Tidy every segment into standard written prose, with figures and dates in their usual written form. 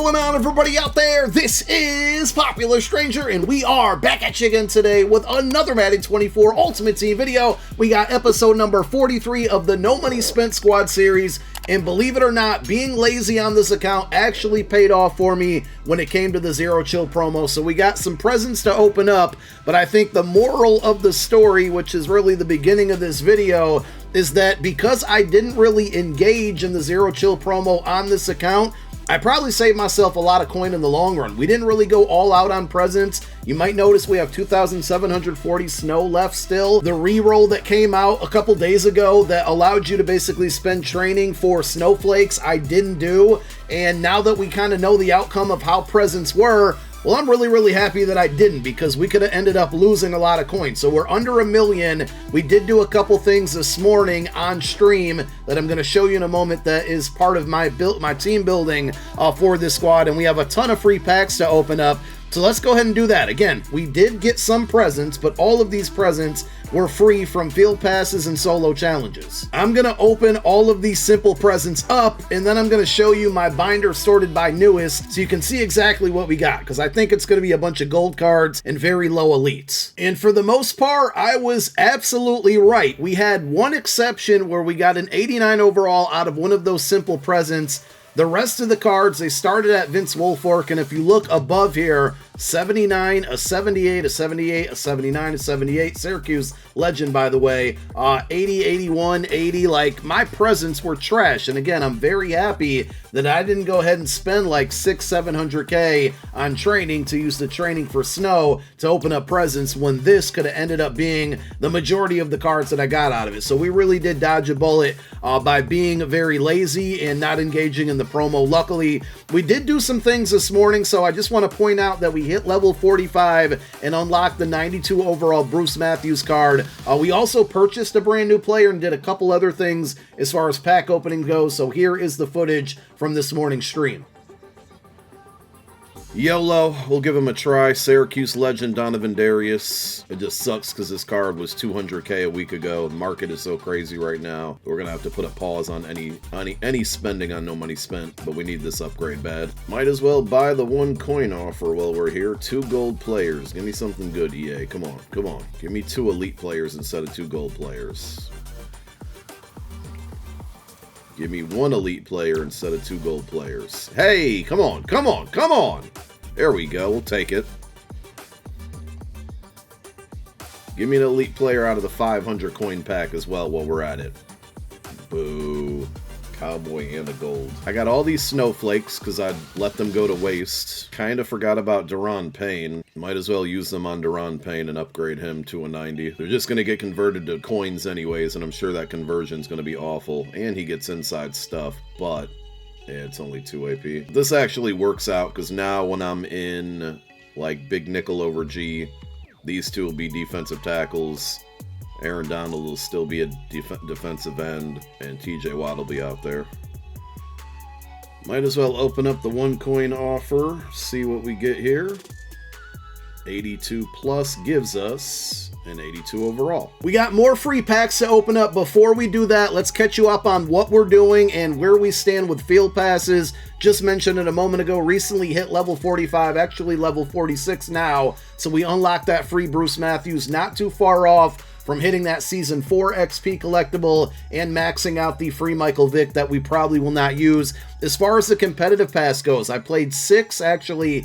going on, everybody out there? This is Popular Stranger, and we are back at you again today with another Madden 24 Ultimate Team video. We got episode number 43 of the No Money Spent Squad series, and believe it or not, being lazy on this account actually paid off for me when it came to the Zero Chill promo. So we got some presents to open up, but I think the moral of the story, which is really the beginning of this video, is that because I didn't really engage in the Zero Chill promo on this account, I probably saved myself a lot of coin in the long run. We didn't really go all out on presents. You might notice we have 2,740 snow left still. The reroll that came out a couple days ago that allowed you to basically spend training for snowflakes, I didn't do. And now that we kind of know the outcome of how presents were, well, I'm really happy that I didn't, because we could have ended up losing a lot of coins. So we're under 1 million. We did do a couple things this morning on stream that I'm going to show you in a moment that is part of my team building for this squad, and we have a ton of free packs to open up. So let's go ahead and do that. Again, we did get some presents, but all of these presents were free from field passes and solo challenges. I'm going to open all of these simple presents up, and then I'm going to show you my binder sorted by newest so you can see exactly what we got, because I think it's going to be a bunch of gold cards and very low elites. And for the most part, I was absolutely right. We had one exception where we got an 89 overall out of one of those simple presents. The rest of the cards, they started at Vince Wilfork, and if you look above here, 79, a 78, a 78, a 79, a 78, Syracuse legend, by the way, 80, 81, 80, like, my presents were trash, and again, I'm very happy that I didn't go ahead and spend like 700K on training to use the training for snow to open up presents when this could have ended up being the majority of the cards that I got out of it. So we really did dodge a bullet by being very lazy and not engaging in the promo. Luckily, we did do some things this morning, so I just want to point out that we hit level 45 and unlocked the 92 overall Bruce Matthews card. We also purchased a brand new player and did a couple other things as far as pack opening goes, so here is the footage from this morning's stream. YOLO, we'll give him a try. Syracuse legend Donovan Darius. It just sucks because this card was 200K a week ago. The market is so crazy right now. We're gonna have to put a pause on any spending on No Money Spent, but we need this upgrade bad. Might as well buy the 1 coin offer while we're here. 2 gold players. Give me something good, EA. Come on, come on. Give me 2 elite players instead of 2 gold players. Give me 1 elite player instead of 2 gold players. Hey, come on, come on, come on! There we go, we'll take it. Give me an elite player out of the 500 coin pack as well while we're at it. Boo. Cowboy and a gold. I got all these snowflakes because I'd let them go to waste. Kind of forgot about Deron Payne. Might as well use them on Deron Payne and upgrade him to a 90. They're just going to get converted to coins anyways, and I'm sure that conversion's going to be awful. And he gets inside stuff, but yeah, it's only 2 AP. This actually works out because now when I'm in like big nickel over G, these two will be defensive tackles. Aaron Donald will still be a defensive end, and TJ Watt will be out there. Might as well open up the 1 coin offer, see what we get here. 82 plus gives us an 82 overall. We got more free packs to open up. Before we do that, let's catch you up on what we're doing and where we stand with field passes. Just mentioned it a moment ago, recently hit level 45, actually level 46 now. So we unlocked that free Bruce Matthews, not too far off from hitting that Season 4 XP collectible and maxing out the free Michael Vick that we probably will not use. As far as the competitive pass goes, I played 7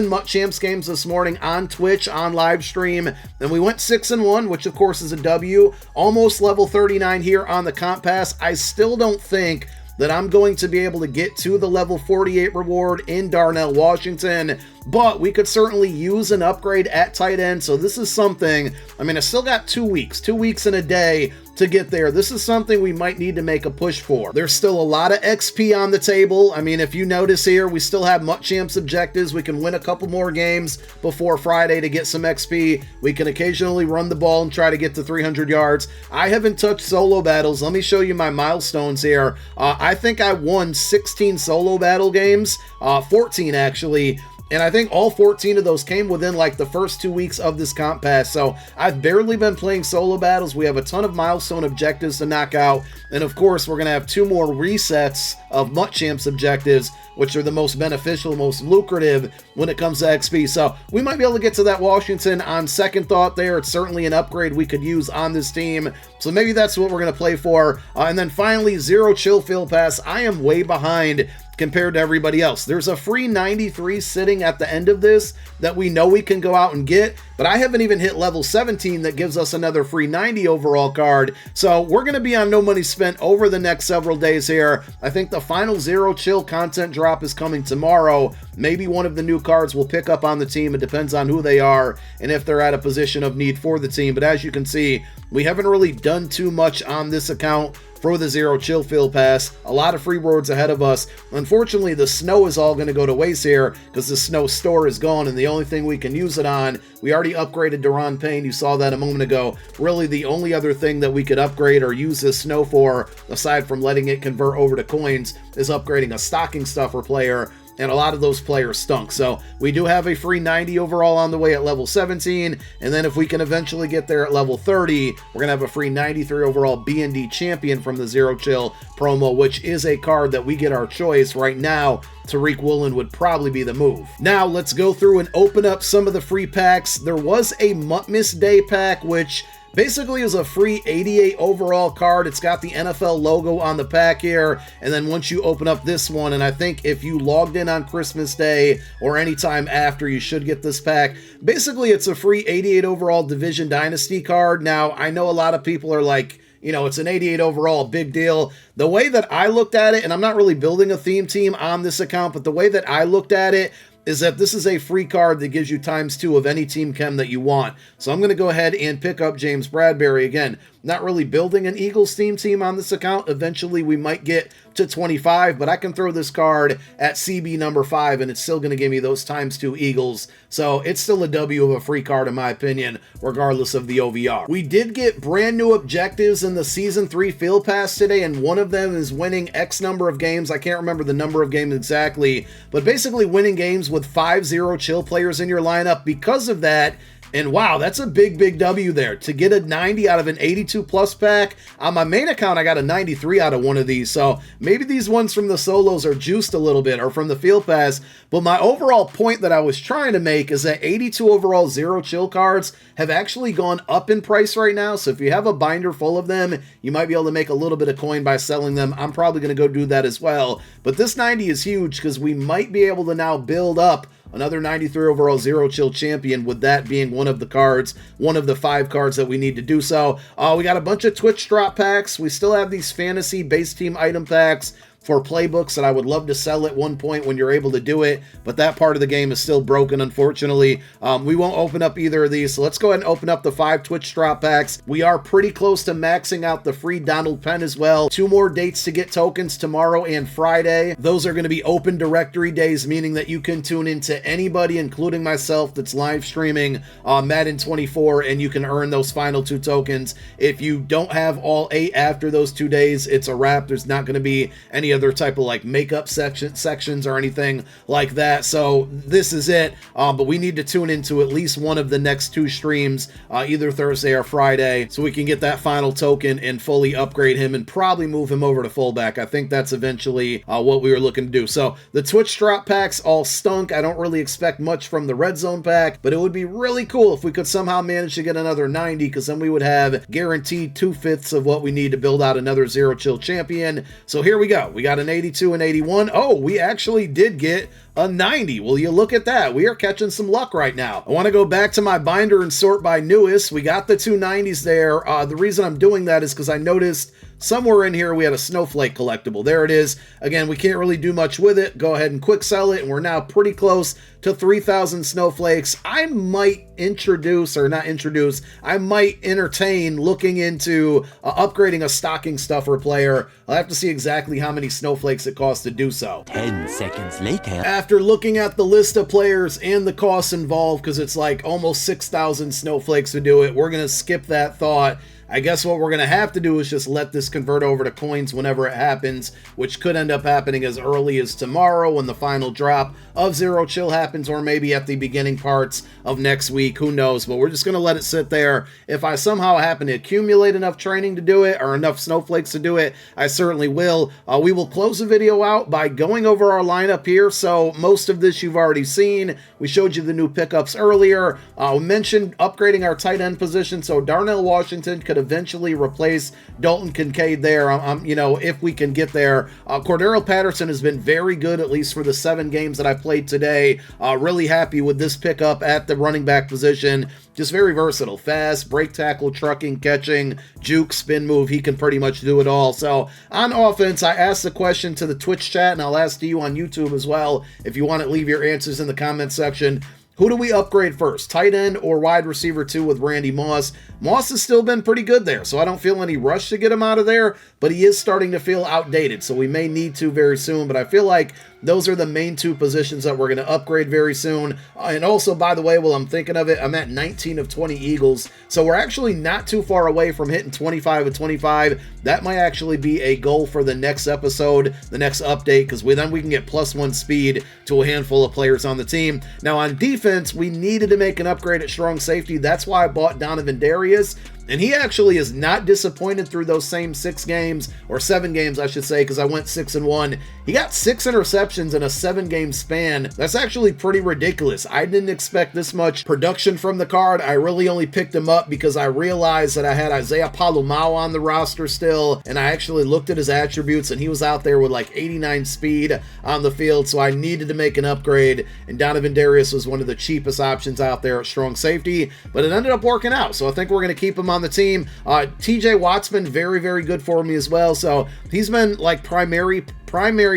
MUT Champs games this morning on Twitch, on live stream, and we went 6-1, which of course is a W. Almost level 39 here on the comp pass. I still don't think that I'm going to be able to get to the level 48 reward in Darnell, Washington, but we could certainly use an upgrade at tight end. So this is something, I mean, I still got 2 weeks and a day to get there. This is something we might need to make a push for. There's still a lot of XP on the table. I mean, if you notice here, we still have MUT Champs objectives. We can win a couple more games before Friday to get some XP. We can occasionally run the ball and try to get to 300 yards. I haven't touched solo battles. Let me show you my milestones here. I think I won 16 solo battle games, 14 actually, And I think all 14 of those came within like the first 2 weeks of this comp pass. So I've barely been playing solo battles. We have a ton of milestone objectives to knock out. And of course, we're going to have 2 more resets of MUT Champs objectives, which are the most beneficial, most lucrative when it comes to XP. So we might be able to get to that Washington on second thought there. It's certainly an upgrade we could use on this team. So maybe that's what we're going to play for. And then finally, Zero Chill Field Pass. I am way behind compared to everybody else. There's a free 93 sitting at the end of this that we know we can go out and get, but I haven't even hit level 17 that gives us another free 90 overall card. So we're going to be on no money spent over the next several days here. I think the final Zero Chill content drop is coming tomorrow. Maybe one of the new cards will pick up on the team. It depends on who they are and if they're at a position of need for the team. But as you can see, we haven't really done too much on this account for the Zero Chill Field Pass. A lot of free rewards ahead of us. Unfortunately, the snow is all going to go to waste here because the snow store is gone, and the only thing we can use it on, we already upgraded Duran Payne. You saw that a moment ago. Really, the only other thing that we could upgrade or use this snow for, aside from letting it convert over to coins, is upgrading a stocking stuffer player. And a lot of those players stunk. So we do have a free 90 overall on the way at level 17. And then if we can eventually get there at level 30, we're going to have a free 93 overall B&D champion from the Zero Chill promo, which is a card that we get our choice right now. Tariq Woolen would probably be the move. Now let's go through and open up some of the free packs. There was a Miss Day pack, which basically is a free 88 overall card. It's got the NFL logo on the pack here. And then once you open up this one, and I think if you logged in on Christmas Day or anytime after, you should get this pack. Basically, it's a free 88 overall Division Dynasty card. Now, I know a lot of people are like, you know, it's an 88 overall, big deal. The way that I looked at it, and I'm not really building a theme team on this account, but the way that I looked at it is that this is a free card that gives you ×2 of any team chem that you want. So I'm going to go ahead and pick up James Bradbury. Again, not really building an Eagles theme team on this account. Eventually we might get to 25, but I can throw this card at CB number 5 and it's still going to give me those ×2 Eagles. So it's still a W of a free card in my opinion, regardless of the OVR. We did get brand new objectives in the Season 3 Field Pass today, and one of them is winning X number of games. I can't remember the number of games exactly, but basically winning games with 5 Zero Chill players in your lineup. Because of that, and wow, that's a big W there. To get a 90 out of an 82 plus pack, on my main account, I got a 93 out of one of these. So maybe these ones from the solos are juiced a little bit, or from the Field Pass. But my overall point that I was trying to make is that 82 overall Zero Chill cards have actually gone up in price right now. So if you have a binder full of them, you might be able to make a little bit of coin by selling them. I'm probably going to go do that as well. But this 90 is huge because we might be able to now build up another 93 overall Zero Chill champion, with that being one of the cards, one of the 5 cards that we need to do so. We got a bunch of Twitch drop packs. We still have these fantasy base team item packs for playbooks that I would love to sell at one point when you're able to do it, but that part of the game is still broken, unfortunately. We won't open up either of these, so let's go ahead and open up the 5 Twitch drop packs. We are pretty close to maxing out the free Donald Penn as well. 2 more dates to get tokens, tomorrow and Friday. Those are going to be open directory days, meaning that you can tune into anybody, including myself, that's live streaming Madden 24, and you can earn those final 2 tokens. If you don't have all 8 after those 2 days, it's a wrap. There's not going to be any other type of like makeup sections or anything like that. So this is it. But we need to tune into at least one of the next 2 streams, either Thursday or Friday, so we can get that final token and fully upgrade him and probably move him over to fullback. I think that's eventually what we were looking to do. So the Twitch drop packs all stunk. I don't really expect much from the Red Zone pack, but it would be really cool if we could somehow manage to get another 90, because then we would have guaranteed 2/5 of what we need to build out another Zero Chill champion. So here we go. We got an 82 and 81. Oh, we actually did get a 90. Will you look at that? We are catching some luck right now. I want to go back to my binder and sort by newest. We got the 2 90s there. The reason I'm doing that is because I noticed somewhere in here we had a snowflake collectible. There it is. Again, we can't really do much with it. Go ahead and quick sell it, and we're now pretty close to 3,000 snowflakes. I might I might entertain looking into upgrading a stocking stuffer player. I'll have to see exactly how many snowflakes it costs to do so. 10 seconds later. After looking at the list of players and the costs involved, because it's like almost 6,000 snowflakes to do it, we're going to skip that thought. I guess what we're going to have to do is just let this convert over to coins whenever it happens, which could end up happening as early as tomorrow when the final drop of Zero Chill happens, or maybe at the beginning parts of next week. Who knows? But we're just going to let it sit there. If I somehow happen to accumulate enough training to do it, or enough snowflakes to do it, I certainly will. We will close the video out by going over our lineup here. So most of this you've already seen. We showed you the new pickups earlier. We mentioned upgrading our tight end position, so Darnell Washington could eventually replace Dalton Kincaid there, you know, if we can get there. Cordero Patterson has been very good, at least for the 7 games that I've played today. Really happy with this pickup at the running back position. Just very versatile. Fast, break tackle, trucking, catching, juke, spin move. He can pretty much do it all. So on offense, I asked the question to the Twitch chat, and I'll ask to you on YouTube as well. If you want to leave your answers in the comment section. Who do we upgrade first, tight end or wide receiver 2 with Randy Moss? Moss has still been pretty good there, so I don't feel any rush to get him out of there, but he is starting to feel outdated, so we may need to very soon, but I feel like those are the main 2 positions that we're going to upgrade very soon. And also, by the way, while I'm thinking of it, I'm at 19 of 20 Eagles, so we're actually not too far away from hitting 25 of 25. That might actually be a goal for the next episode, the next update, because then we can get +1 speed to a handful of players on the team. Now, on defense, we needed to make an upgrade at strong safety. That's why I bought Donovan Darius. And he actually is not disappointed through those same 6 games, or 7 games, I should say, because I went 6-1. He got 6 interceptions in a 7-game span. That's actually pretty ridiculous. I didn't expect this much production from the card. I really only picked him up because I realized that I had Isaiah Palomao on the roster still, and I actually looked at his attributes, and he was out there with like 89 speed on the field, so I needed to make an upgrade, and Donovan Darius was one of the cheapest options out there at strong safety, but it ended up working out, so I think we're going to keep him on the team. TJ Watt's been very, very good for me as well, so he's been like primary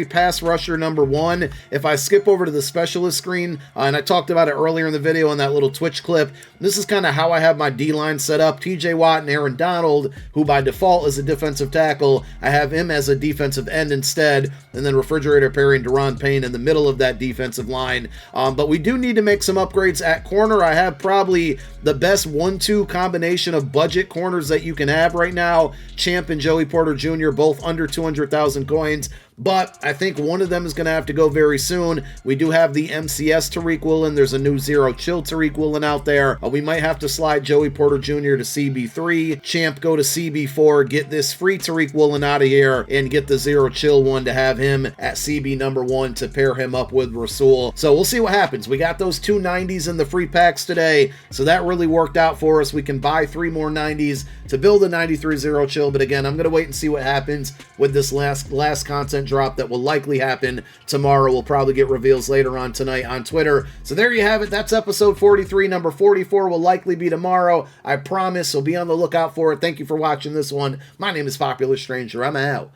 pass rusher #1. If I skip over to the specialist screen, and I talked about it earlier in the video in that little Twitch clip, this is kind of how I have my D-line set up. TJ Watt and Aaron Donald, who by default is a defensive tackle, I have him as a defensive end instead, and then Refrigerator Perry and Deron Payne in the middle of that defensive line. But we do need to make some upgrades at corner. I have probably the best 1-2 combination of budget corners that you can have right now. Champ and Joey Porter Jr., both under 200,000 coins. But I think one of them is going to have to go very soon. We do have the MCS Tariq Woolen. There's a new Zero Chill Tariq Woolen out there. We might have to slide Joey Porter Jr. to CB3. Champ go to CB4. Get this free Tariq Woolen out of here and get the Zero Chill one to have him at CB #1 to pair him up with Rasul. So we'll see what happens. We got those 2 90s in the free packs today, so that really worked out for us. We can buy 3 more 90s to build a 93 Zero Chill, but again, I'm going to wait and see what happens with this last content drop that will likely happen tomorrow. We'll probably get reveals later on tonight on Twitter. So there you have it. That's episode 43. Number 44 will likely be tomorrow. I promise. So be on the lookout for it. Thank you for watching this one. My name is Popular Stranger. I'm out.